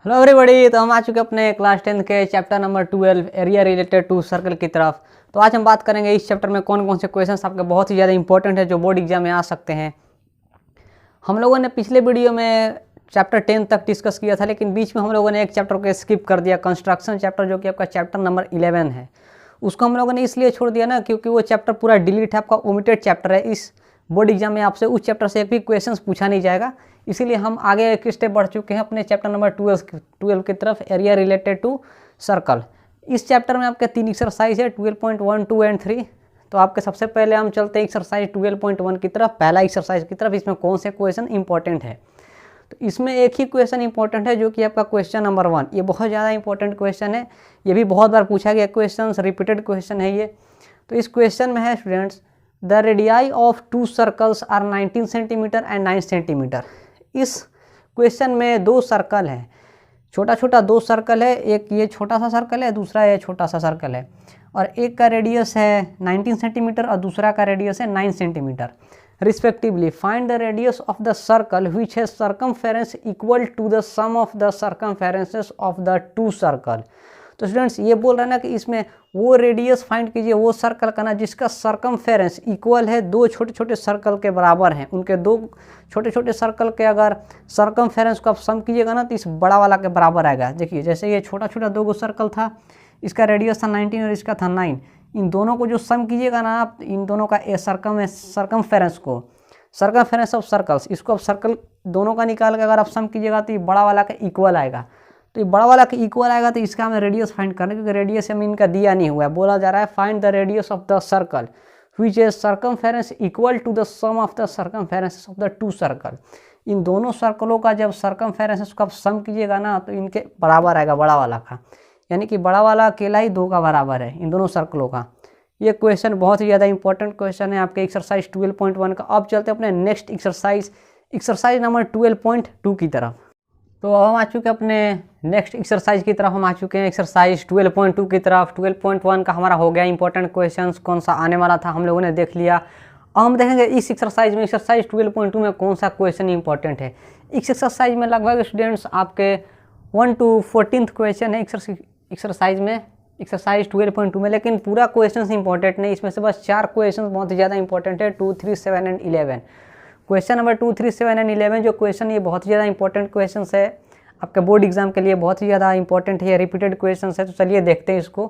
Hello everybody. तो हम आ चुके अपने क्लास 10 के chapter number 12 area related to circle की तरफ। तो आज हम बात करेंगे इस चैप्टर में कौन कौन से क्वेश्चंस आपके बहुत ही ज़्यादा इंपॉर्टेंट है जो बोर्ड एग्जाम में आ सकते हैं। हम लोगों ने पिछले वीडियो में चैप्टर 10 तक डिस्कस किया था, लेकिन बीच में हम लोगों ने एक चैप्टर को स्किप कर दिया, कंस्ट्रक्शन चैप्टर, जो कि आपका चैप्टर नंबर 11 है। उसको हम लोगों ने इसलिए छोड़ दिया ना क्योंकि वो चैप्टर पूरा डिलीट है, आपका ओमिटेड चैप्टर है। इस बोर्ड एग्जाम में आपसे उस चैप्टर से एक भी क्वेश्चन पूछा नहीं जाएगा, इसीलिए हम आगे एक स्टेप बढ़ चुके हैं अपने चैप्टर नंबर 12 की तरफ, एरिया रिलेटेड टू सर्कल। इस चैप्टर में आपके 3 एक्सरसाइज है, 12.1, 2 एंड 3। तो आपके सबसे पहले हम चलते हैं एक्सरसाइज 12.1 की तरफ, पहला एक्सरसाइज की तरफ। इसमें कौन से क्वेश्चन इंपॉर्टेंट है? तो इसमें एक ही क्वेश्चन इंपॉर्टेंट है जो कि आपका क्वेश्चन नंबर 1। ये बहुत ज़्यादा इंपॉर्टेंट क्वेश्चन है, ये भी बहुत बार पूछा गया क्वेश्चन, रिपीटेड क्वेश्चन है ये। तो इस क्वेश्चन में है students, the radii of 2 circles are 19 centimetre and 9 centimetre. इस क्वेश्चन में 2 सर्कल है, छोटा छोटा 2 सर्कल है, एक ये छोटा सा सर्कल है, दूसरा ये छोटा सा सर्कल है, और एक का रेडियस है 19 सेंटीमीटर और दूसरा का रेडियस है 9 centimetre respectively. Find the radius of the circle which has circumference equal to the sum of the circumferences of the 2 circle. तो स्टूडेंट्स ये बोल रहे हैं ना कि इसमें वो रेडियस फाइंड कीजिए, वो सर्कल का ना जिसका सर्कमफेरेंस इक्वल है 2 छोटे छोटे सर्कल के बराबर हैं। उनके 2 छोटे छोटे सर्कल के अगर सर्कमफेरेंस को आप सम कीजिएगा ना तो इस बड़ा वाला के बराबर आएगा। देखिए जैसे ये छोटा छोटा 2 सर्कल था, इसका रेडियस था 19 और इसका था 9। इन दोनों को जो सम कीजिएगा ना आप, इन दोनों का सर्कमफेरेंस को, सर्कमफेरेंस ऑफ सर्कल्स, इसको आप सर्कल दोनों का निकाल के अगर आप सम कीजिएगा तो ये बड़ा वाला का इक्वल आएगा। तो ये बड़ा वाला का इक्वल आएगा तो इसका हमें रेडियस फाइंड करना है, क्योंकि रेडियस हमें इनका दिया नहीं हुआ है। बोला जा रहा है find the radius of the circle which is circumference equal to the sum of the circumferences of the 2 circle. इन दोनों सर्कलों का जब सर्कमफेरेंसेस को आप सम कीजिएगा ना तो इनके बराबर आएगा बड़ा वाला का, यानी कि बड़ा वाला अकेला ही 2 का बराबर है इन दोनों सर्कलों का। ये क्वेश्चन बहुत ही ज़्यादा इंपॉर्टेंट क्वेश्चन है आपके एक्सरसाइज 12.1 का। अब चलते हैं अपने नेक्स्ट एक्सरसाइज नंबर 12.2 की तरफ। तो अब हम आ चुके हैं अपने नेक्स्ट एक्सरसाइज की तरफ, हम आ चुके हैं एक्सरसाइज 12.2 की तरफ। 12.1 का हमारा हो गया इंपॉर्टेंट क्वेश्चंस, कौन सा आने वाला था हम लोगों ने देख लिया। अब हम देखेंगे इस एक्सरसाइज में, एक्सरसाइज 12.2 में कौन सा क्वेश्चन इंपॉर्टेंट है। इस एक्सरसाइज में लगभग स्टूडेंट्स आपके 1 to 14 क्वेश्चन है एक्सरसाइज में, एक्सरसाइज 12.2 में, लेकिन पूरा क्वेश्चन इंपॉर्टेंट नहीं। इसमें से बस 4 क्वेश्चन बहुत ही ज़्यादा इंपॉर्टेंट है, 2, 3, 7 एंड 11। क्वेश्चन नंबर 2, 3, 7 एंड 11 जो क्वेश्चन ये बहुत ही ज़्यादा इंपॉर्टेंट क्वेश्चन है आपके बोर्ड एग्जाम के लिए, बहुत ही ज़्यादा इंपॉर्टेंट है, रिपीटेड क्वेश्चन है। तो चलिए देखते हैं इसको।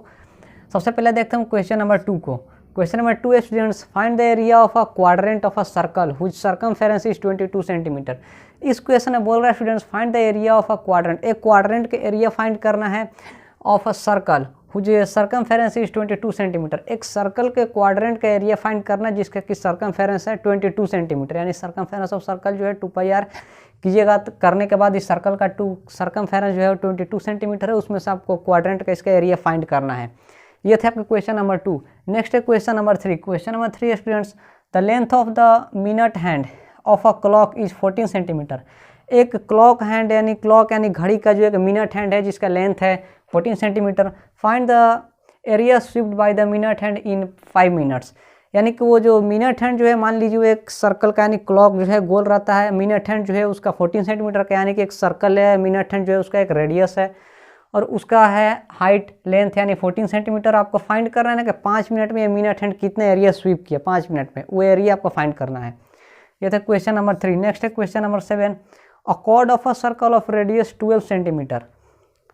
सबसे पहले देखते हैं क्वेश्चन नंबर 2 को। क्वेश्चन नंबर 2 है students, find the area of a quadrant of a circle which circumference is 22 centimetre. इस क्वेश्चन में बोल रहा है students find the area of a quadrant, एक क्वाड्रेंट के एरिया फाइंड करना है of a circle which circumference is 22 centimetre. एक सर्कल के क्वाड्रेंट का एरिया फाइंड करना जिसका कि सर्कमफेरेंस है 22 सेंटीमीटर, यानी सर्कमफेरेंस ऑफ सर्कल जो है 2πr कीजिएगा। तो करने के बाद इस सर्कल का सर्कमफेरेंस जो है 22 सेंटीमीटर है, उसमें से आपको क्वाड्रेंट का इसका एरिया फाइंड करना है। ये थे आपका क्वेश्चन नंबर 2। नेक्स्ट है question number 3। Question number 3 students, the length of the minute hand of a clock is 14 centimetre. एक क्लॉक हैंड यानी घड़ी का जो एक मिनट हैंड है जिसका लेंथ है 14 centimetre. Find the area swept by the minute hand in 5 minutes. यानी कि वो जो मिनट हैंड जो है, मान लीजिए एक सर्कल का, यानी क्लॉक जो है गोल रहता है, मिनट हैंड जो है उसका 14 सेंटीमीटर का, यानी कि एक सर्कल है, मिनट हैंड जो है उसका एक रेडियस है और उसका है हाइट लेंथ यानी 14 सेंटीमीटर। आपको फाइंड करना है ना कि 5 मिनट में ये मिनट हैंड कितने एरिया स्वीप किया, 5 मिनट में वो एरिया आपको फाइंड करना है। ये था क्वेश्चन नंबर 3। नेक्स्ट है question number 7। A cord of a circle of radius 12 centimetre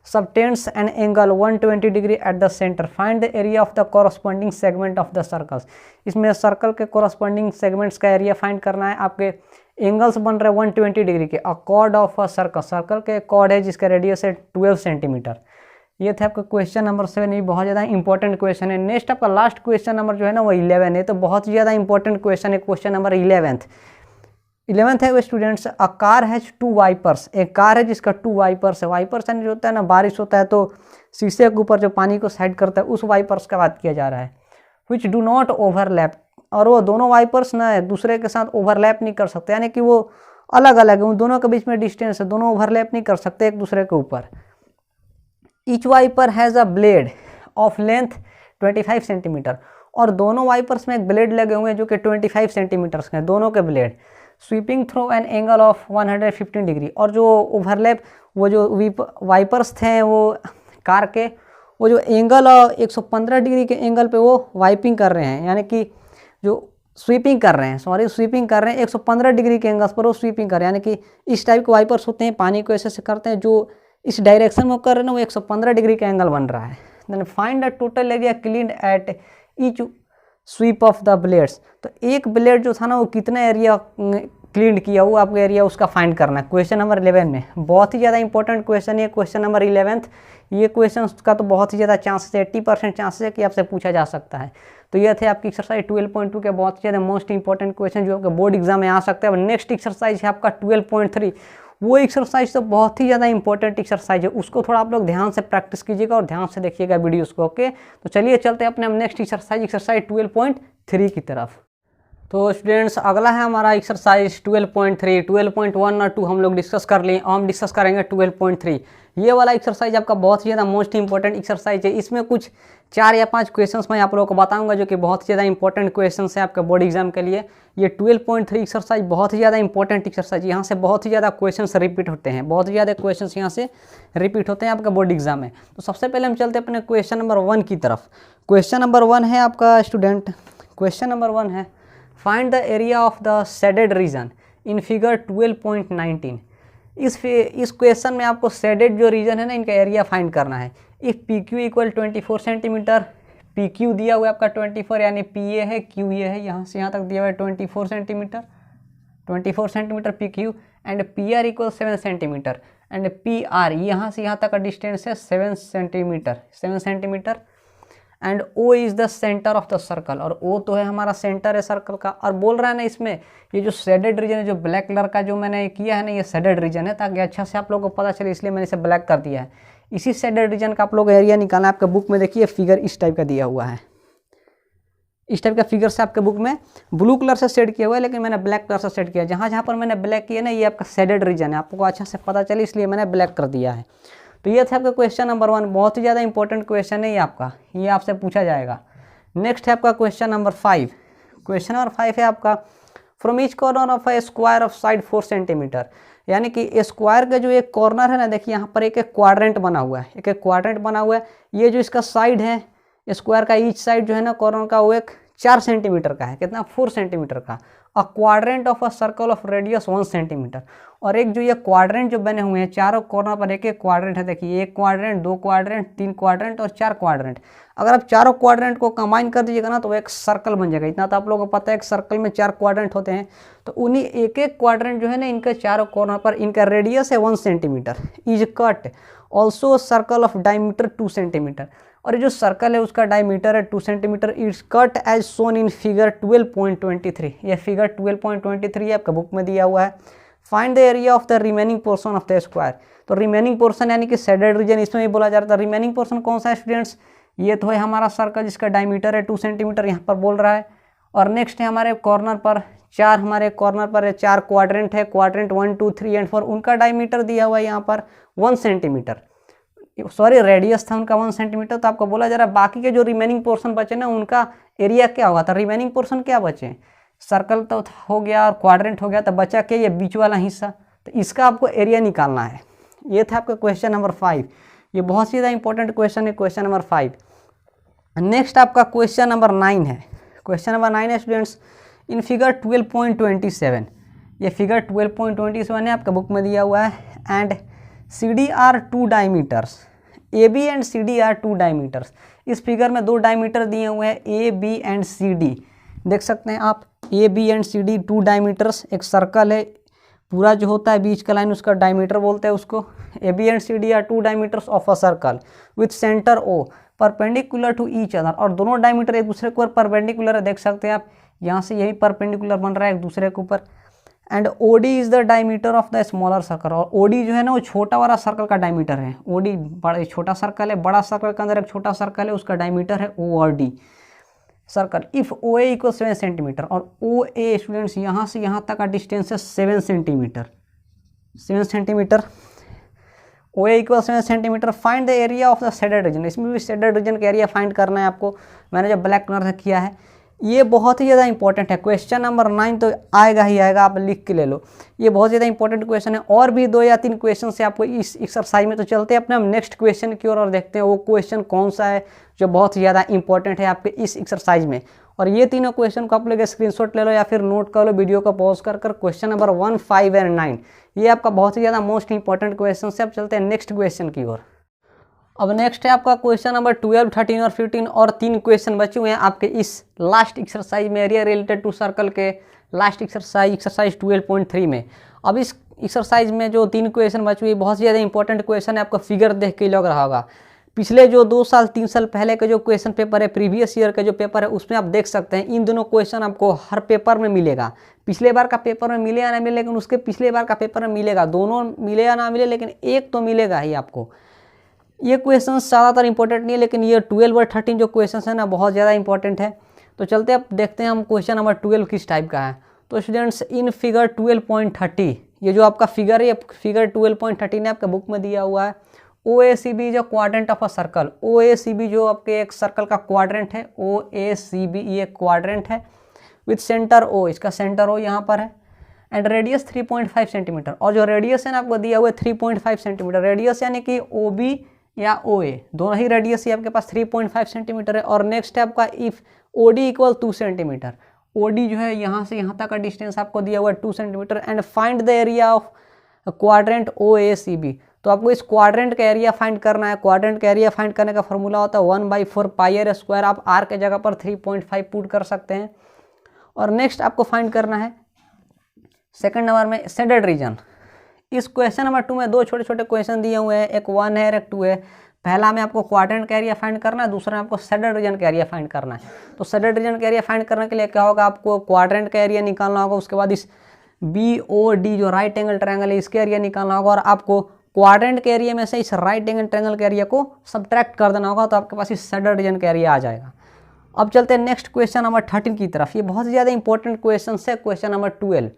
subtends an angle 120 degree at the centre. Find the area of the corresponding segment of the circles. इसमें circle के corresponding segments का area find करना है। आपके angles बन रहे हैं 120 degree के। अ cord of a circle, circle के कॉर्ड है जिसका रेडियस है 12 सेंटीमीटर। ये थे आपका क्वेश्चन नंबर 7। ये बहुत ज़्यादा इंपॉर्टेंट क्वेश्चन है। नेक्स्ट आपका लास्ट क्वेश्चन नंबर जो है ना वो 11 है, तो बहुत ही ज़्यादा इंपॉर्टेंट क्वेश्चन है क्वेश्चन नंबर 11th है वो students. A car has 2 wipers. एक कार है जिसका 2 वाइपर्स है। वाइपर्स यानी जो होता है ना, बारिश होता है तो शीशे के ऊपर जो पानी को साइड करता है, उस वाइपर्स का बात किया जा रहा है। विच डू नॉट ओवरलैप, और वो दोनों वाइपर्स ना दूसरे के साथ ओवरलैप नहीं कर सकते, यानी कि वो अलग अलग है, उन दोनों के बीच में डिस्टेंस है, दोनों ओवरलैप नहीं कर सकते एक दूसरे के ऊपर। Each wiper has a blade of length 25 centimetre, और दोनों वाइपर्स में एक ब्लेड लगे हुए हैं जो कि 25 सेंटीमीटर के हैं, दोनों के blade. Sweeping through an angle of 115 degree. और जो ओवरलैप वो जो वाइपर्स थे वो कार के वो जो एंगल 115 डिग्री के एंगल पे वो वाइपिंग कर रहे हैं, यानी कि जो स्वीपिंग कर रहे हैं, स्वीपिंग कर रहे हैं 115 डिग्री के एंगल्स पर वो स्वीपिंग कर रहे हैं। यानी कि इस टाइप के वाइपर्स होते हैं, पानी को ऐसे करते हैं, जो इस डायरेक्शन में कर रहे हैं ना वो 115 डिग्री का एंगल बन रहा है। Then find the total area cleaned at each sweep of the blades. तो एक ब्लेड जो था ना वो कितना एरिया क्लीन किया, वो आपको एरिया उसका फाइंड करना है। क्वेश्चन नंबर 11 में बहुत ही ज़्यादा इंपॉर्टेंट क्वेश्चन है क्वेश्चन नंबर 11। ये क्वेश्चन का तो बहुत ही ज़्यादा चांसेस है, 80% चांसेस है कि आपसे पूछा जा सकता है। तो ये थे आपकी एक्सरसाइज 12.2 के बहुत ही ज़्यादा मोस्ट इंपॉर्टेंट क्वेश्चन जो आपके बोर्ड एग्जाम में आ सकते हैं। अब नेक्स्ट एक्सरसाइज है आपका 12.3। वो एक्सरसाइज तो बहुत ही ज़्यादा इंपॉर्टेंट एक्सरसाइज है, उसको थोड़ा आप लोग ध्यान से प्रैक्टिस कीजिएगा और ध्यान से देखिएगा वीडियोस को। ओके, तो चलिए चलते हैं अपने नेक्स्ट एक्सरसाइज 12.3 की तरफ। तो स्टूडेंट्स अगला है हमारा एक्सरसाइज 12.3। 12.1 और 2 हम लोग डिस्कस कर लिए, हम डिस्कस करेंगे 12.3। ये वाला एक्सरसाइज आपका बहुत ही ज़्यादा मोस्ट इंपॉर्टेंट एक्सरसाइज है। इसमें कुछ 4 या 5 क्वेश्चंस मैं आप लोगों को बताऊंगा जो कि बहुत ही ज़्यादा इंपॉर्टेंट क्वेश्चंस है आपके बोर्ड एग्जाम के लिए। ये 12.3 एक्सरसाइज बहुत ही ज़्यादा इंपॉर्टेंट एक्सरसाइज, यहाँ से बहुत ही ज़्यादा क्वेश्चंस रिपीट होते हैं, बहुत ही ज़्यादा क्वेश्चंस यहाँ से रिपीट होते हैं आपका बोर्ड एग्जाम में। तो सबसे पहले हम चलते हैं अपने क्वेश्चन नंबर 1 की तरफ। क्वेश्चन नंबर 1 है आपका स्टूडेंट, क्वेश्चन नंबर 1 है find the area of the shaded reason in figure 12.19। इस क्वेश्चन में आपको शेडेड जो रीजन है ना इनका एरिया फाइंड करना है। If P Q equal 24 centimetre, P Q दिया हुआ है आपका 24 यानी पी ए है, क्यू ए है, यहाँ से यहाँ तक दिया हुआ है 24 centimetre P Q, and P R equal 7 centimetre, and P R यहाँ से यहाँ तक का डिस्टेंस है 7 centimetre, and O is the centre of the circle, और ओ तो है हमारा सेंटर है सर्कल का। और बोल रहा है ना इसमें ये जो शेडेड रीजन है, जो ब्लैक कलर का जो मैंने किया है ना ये शेडेड रीजन है, ताकि अच्छा से आप लोगों को पता चले इसलिए मैंने इसे ब्लैक कर दिया है। इसी शेडेड रीजन का आप लोग एरिया निकालना है। आपके बुक में देखिए फिगर इस टाइप का दिया हुआ है, इस टाइप का फिगर से आपके बुक में ब्लू कलर से शेड किया हुआ है, लेकिन मैंने ब्लैक कलर से शेड किया है। जहाँ जहाँ पर मैंने ब्लैक किया ना ये आपका शेडेड रीजन है, आपको अच्छा से पता चले इसलिए मैंने ब्लैक कर दिया है। तो ये था आपका क्वेश्चन नंबर 1, बहुत ही ज़्यादा इंपॉर्टेंट क्वेश्चन है ये आपका, ये आपसे पूछा जाएगा। नेक्स्ट है आपका क्वेश्चन नंबर 5। क्वेश्चन नंबर 5 है आपका from each corner of A square of side 4 centimetre. यानी कि स्क्वायर का जो एक कॉर्नर है ना, देखिए यहाँ पर एक क्वाड्रेंट बना हुआ है, एक क्वाड्रेंट बना हुआ है। ये जो इसका साइड है स्क्वायर का, ईच साइड जो है ना कॉर्नर का वो एक 4 सेंटीमीटर का है, कितना 4 सेंटीमीटर का। अ quadrant of a circle of radius 1 centimetre. और एक जो ये क्वाड्रेंट जो बने हुए हैं चारों कॉर्नर पर एक एक क्वाड्रेंट है, देखिए 1 क्वाड्रेंट, 2 क्वाड्रेंट, 3 क्वाड्रेंट और 4 क्वाड्रेंट। अगर आप चारों क्वाड्रेंट को कंबाइन कर दीजिएगा ना तो एक सर्कल बन जाएगा। इतना तो आप लोगों को पता है एक सर्कल में 4 क्वाड्रेंट होते हैं, तो उन्हीं एक एक क्वाड्रेंट जो है ना इनके चारों कॉर्नर पर इनका रेडियस है 1 centimetre. Is cut also circle of diameter 2 centimetre. और ये जो सर्कल है उसका डायमीटर है 2 centimetre. It's cut as shown in figure 12.23। ये फिगर 12.23 आपका बुक में दिया हुआ है। Find the area of the remaining portion of the square. तो रिमेनिंग पोर्शन यानी कि शेडेड रीजन इसमें भी बोला जा रहा था। रिमेनिंग पोर्शन कौन सा है स्टूडेंट्स? ये तो है हमारा सर्कल जिसका डायमीटर है 2 सेंटीमीटर, यहाँ पर बोल रहा है। और नेक्स्ट है हमारे कॉर्नर पर 4, हमारे कॉर्नर पर 4 क्वाड्रेंट है, क्वाड्रेंट 1, 2, 3 एंड 4, उनका डायमीटर दिया हुआ है यहाँ पर 1 सेंटीमीटर, सॉरी रेडियस था उनका 1 सेंटीमीटर। तो आपको बोला जा रहा है बाकी के जो रिमेनिंग पोर्शन बचे ना उनका एरिया क्या होगा। तो रिमेनिंग पोर्शन क्या बचे, सर्कल तो हो गया और क्वाड्रेंट हो गया, तो बचा क्या ये बीच वाला हिस्सा, तो इसका आपको एरिया निकालना है। ये था आपका क्वेश्चन नंबर 5। ये बहुत ही ज़्यादा इंपॉर्टेंट क्वेश्चन है, क्वेश्चन नंबर 5। नेक्स्ट आपका क्वेश्चन नंबर 9 है। क्वेश्चन नंबर 9 है स्टूडेंट्स इन फिगर 12.27। ये फिगर 12.27 है, आपका बुक में दिया हुआ है। And C D are 2 diameters, A B and C D are 2 diameters. इस फिगर में 2 डायमीटर दिए हुए हैं, A B and C D, देख सकते हैं आप, A B and C D 2 diameters. एक सर्कल है, पूरा जो होता है बीच का लाइन उसका डायमीटर बोलते हैं उसको। A B and C D are 2 diameters of a circle with centre O perpendicular to each other. और दोनों डायमीटर एक दूसरे के ऊपर परपेंडिकुलर है, देख सकते हैं आप, यहाँ से यही परपेंडिकुलर बन रहा है एक दूसरे के ऊपर। And O D is the diameter of the smaller circle. और ओ डी जो है ना वो छोटा वाला सर्कल का डायमीटर है। ओ डी बड़ा छोटा सर्कल है, बड़ा सर्कल के अंदर एक छोटा सर्कल है, उसका डायमीटर है ओ और D circle. If O A equal 7 centimetre, और ओ ए स्टूडेंट्स यहाँ से यहाँ तक का डिस्टेंस है 7 centimetre, 7 centimetre. O A equal 7 centimetre. Find the area of the shaded region. इसमें भी शेडेड रीजन का एरिया फाइंड करना है आपको। मैंने जो ब्लैक कलर से किया है, ये बहुत ही ज़्यादा इंपॉर्टेंट है। क्वेश्चन नंबर 9 तो आएगा ही आएगा, आप लिख के ले लो। ये बहुत ज़्यादा इंपॉर्टेंट क्वेश्चन है। और भी 2 या 3 क्वेश्चन से आपको इस एक्सरसाइज में। तो चलते हैं अपने हम नेक्स्ट क्वेश्चन की ओर और देखते हैं वो क्वेश्चन कौन सा है जो बहुत ही ज़्यादा इंपॉर्टेंट है आपके इस एक्सरसाइज में। और ये तीनों क्वेश्चन को आप लोग स्क्रीनशॉट ले लो या फिर नोट कर लो वीडियो को पॉज कर क्वेश्चन नंबर 1, 5 और 9 ये आपका बहुत ही ज़्यादा मोस्ट इंपॉर्टेंट क्वेश्चन से। अब चलते हैं नेक्स्ट क्वेश्चन की ओर। अब नेक्स्ट है आपका क्वेश्चन नंबर 12, 13 और 15 और 3 क्वेश्चन बचे हुए हैं आपके इस लास्ट एक्सरसाइज में, एरिया रिलेटेड टू सर्कल के लास्ट एक्सरसाइज 12.3 में। अब इस एक्सरसाइज में जो 3 क्वेश्चन बचे हुए बहुत ज़्यादा इंपॉर्टेंट क्वेश्चन है। आपका फिगर देख के लग रहा होगा पिछले जो 2 साल 3 साल पहले के जो क्वेश्चन पेपर है, प्रीवियस ईयर का जो पेपर है, उसमें आप देख सकते हैं इन दोनों क्वेश्चन आपको हर पेपर में मिलेगा। पिछले बार का पेपर में मिले या ना मिले, लेकिन उसके पिछले बार का पेपर में मिलेगा। दोनों मिले या ना मिले, लेकिन एक तो मिलेगा ही आपको। ये क्वेश्चन ज़्यादातर इंपॉर्टेंट नहीं है, लेकिन ये 12 और 13 जो क्वेश्चन है ना बहुत ज़्यादा इंपॉर्टेंट है। तो चलते अब देखते हैं हम क्वेश्चन नंबर 12 किस टाइप का है। तो स्टूडेंट्स इन फिगर 12.30 ये जो आपका फिगर है, फिगर 12.30 ने आपके बुक में दिया हुआ है। OACB जो quadrant of a circle, OACB जो आपके एक सर्कल का क्वाड्रेंट है, OACB ये क्वाड्रेंट है विथ सेंटर O, इसका सेंटर O यहाँ पर है एंड रेडियस 3.5 सेंटीमीटर। और जो रेडियस है ना आपको दिया हुआ है 3.5 सेंटीमीटर। रेडियस यानी कि OB या OA दोनों ही रेडियस ही आपके पास 3.5 सेंटीमीटर है। और नेक्स्ट है आपका if OD equal 2 centimetre. OD जो है यहाँ से यहाँ तक का डिस्टेंस आपको दिया हुआ है 2 centimetre and find the area of quadrant OACB। तो आपको इस क्वाड्रेंट का एरिया फाइंड करना है। क्वाड्रेंट का एरिया फाइंड करने का फॉर्मूला होता है 1/4 पाई r स्क्वायर। आप r के जगह पर 3.5 पुट कर सकते हैं। और नेक्स्ट आपको फाइंड करना है सेकंड नंबर में शेडेड रीजन। इस क्वेश्चन नंबर 2 में 2 छोटे छोटे क्वेश्चन दिए हुए हैं, एक 1 है और एक 2 है। पहला में आपको क्वाड्रेंट का एरिया फाइंड करना है, दूसरा में आपको शेडेड रीजन का एरिया फाइंड करना है। तो शेडेड रीजन का एरिया फाइंड करने के लिए क्या होगा, आपको क्वाड्रेंट का एरिया निकालना होगा। उसके बाद इस BOD जो राइट एंगल ट्रायंगल है इसके एरिया निकालना होगा। और आपको क्वाड्रेंट के एरिया में से इस राइट एंगल ट्रायंगल के एरिया को सब्ट्रैक्ट कर देना होगा। तो आपके पास इस शेडेड रीजन का एरिया आ जाएगा। अब चलते हैं नेक्स्ट क्वेश्चन नंबर 13 की तरफ। ये बहुत ज़्यादा इंपॉर्टेंट क्वेश्चन है। क्वेश्चन नंबर 12,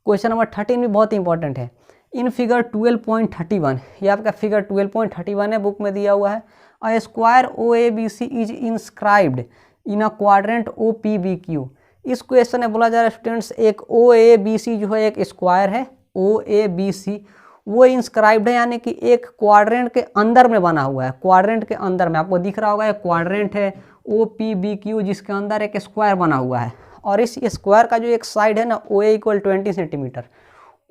क्वेश्चन नंबर 13 भी बहुत इंपॉर्टेंट है। इन फिगर 12.31 ये आपका फिगर 12.31 है, बुक में दिया हुआ है। A square OABC is inscribed in a quadrant OPBQ। इस क्वेश्चन में बोला जा रहा है स्टूडेंट्स एक OABC जो है एक स्क्वायर है OABC, वो इंस्क्राइब्ड है यानी कि एक क्वाड्रेंट के अंदर में बना हुआ है। क्वाड्रेंट के अंदर में आपको दिख रहा होगा एक क्वाड्रेंट है OPBQ जिसके अंदर एक स्क्वायर बना हुआ है। और इस स्क्वायर का जो एक साइड है ना OA इक्वल 20 सेंटीमीटर,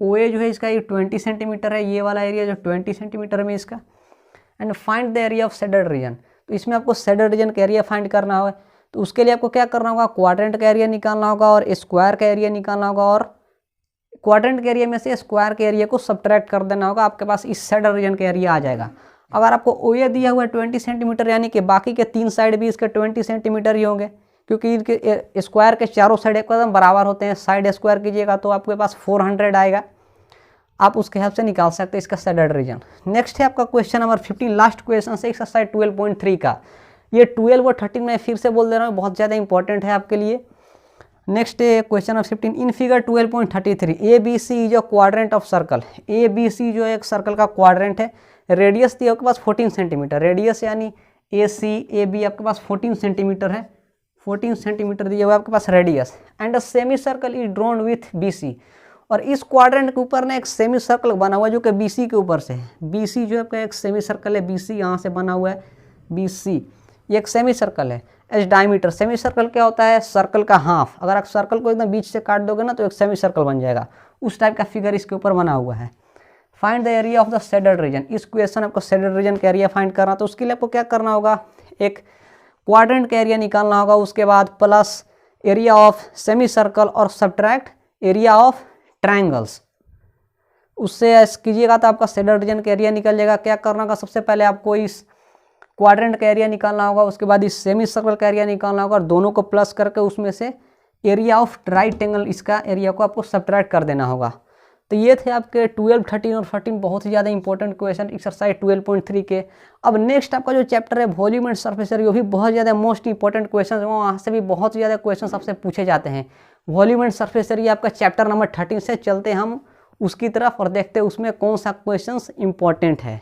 OA जो है इसका ये 20 सेंटीमीटर है, ये वाला एरिया जो 20 सेंटीमीटर में इसका। And find the area of shaded region. तो इसमें आपको शेडेड रीजन का एरिया फाइंड करना होगा। तो उसके लिए आपको क्या करना होगा, क्वाड्रेंट का एरिया निकालना होगा और स्क्वायर का एरिया निकालना होगा। और क्वाड्रेंट के एरिया में से स्क्वायर के एरिया को सब्ट्रैक्ट कर देना होगा। आपके पास इस शेडेड रीजन का एरिया आ जाएगा। अगर आपको OA दिया हुआ है 20 सेंटीमीटर यानी कि बाकी के 3 साइड भी इसके 20 सेंटीमीटर ही होंगे, क्योंकि इनके स्क्वायर के चारों साइड एकदम बराबर होते हैं। साइड स्क्वायर कीजिएगा तो आपके पास 400 आएगा। आप उसके हेल्प से निकाल सकते हैं इसका शेडेड रीजन। नेक्स्ट है आपका क्वेश्चन नंबर 15, लास्ट क्वेश्चन से एक्सरसाइज 12.3 का। ये 12 और 13 में फिर से बोल दे रहा हूँ, बहुत ज़्यादा इंपॉर्टेंट है आपके लिए। नेक्स्ट है question number 15, in figure 12.33 ABC is a quadrant of circle. ABC जो एक सर्कल का क्वाड्रेंट है। रेडियस दिया आपके पास 14 सेंटीमीटर। रेडियस यानी ACAB आपके पास 14 सेंटीमीटर है। 14 सेंटीमीटर दिया हुआ आपके पास radius. And a semi circle is drawn with BC। और इस क्वाड्रेंट के ऊपर ना एक सेमी सर्कल बना हुआ है जो कि BC के ऊपर से है। BC जो है आपका एक सेमी सर्कल है, BC यहाँ से बना हुआ है BC, ये एक सेमी सर्कल है। एच डायमीटर, सेमी सर्कल क्या होता है, सर्कल का हाफ। अगर आप सर्कल को एकदम बीच से काट दोगे ना तो एक सेमी सर्कल बन जाएगा। उस टाइप का फिगर इसके ऊपर बना हुआ है। Find the area of the shaded reason. इस क्वेश्चन आपको शेडेड रीजन का एरिया फाइंड करना, तो उसके लिए आपको क्या करना होगा, एक क्वाड्रेंट का एरिया निकालना होगा। उसके बाद plus area of semi circle और सब्ट्रैक्ट एरिया ऑफ ट्रायंगल्स। उससे कीजिएगा तो आपका शेडेड रीजन का एरिया निकल जाएगा। क्या करना होगा, सबसे पहले आपको इस क्वाड्रेंट का एरिया निकालना होगा। उसके बाद इस सेमी सर्कल का एरिया निकालना होगा और दोनों को प्लस करके उसमें से एरिया ऑफ राइट एंगल इसका एरिया को आपको सब्ट्रैक्ट कर देना होगा। तो ये थे आपके 12, 13 और 14 बहुत ही ज़्यादा इंपॉर्टेंट क्वेश्चन एक्सरसाइज 12.3 के। अब नेक्स्ट आपका जो चैप्टर है वॉल्यूम एंड सरफेस एरिया, वो भी बहुत ज़्यादा मोस्ट इंपॉर्टेंट क्वेश्चन है। वहाँ से भी बहुत ज़्यादा क्वेश्चन आपसे पूछे जाते हैं। वॉल्यूम एंड सरफेस एरिया आपका चैप्टर नंबर 13 से चलते हम उसकी तरफ और देखते हैं उसमें कौन सा क्वेश्चन इंपॉर्टेंट है।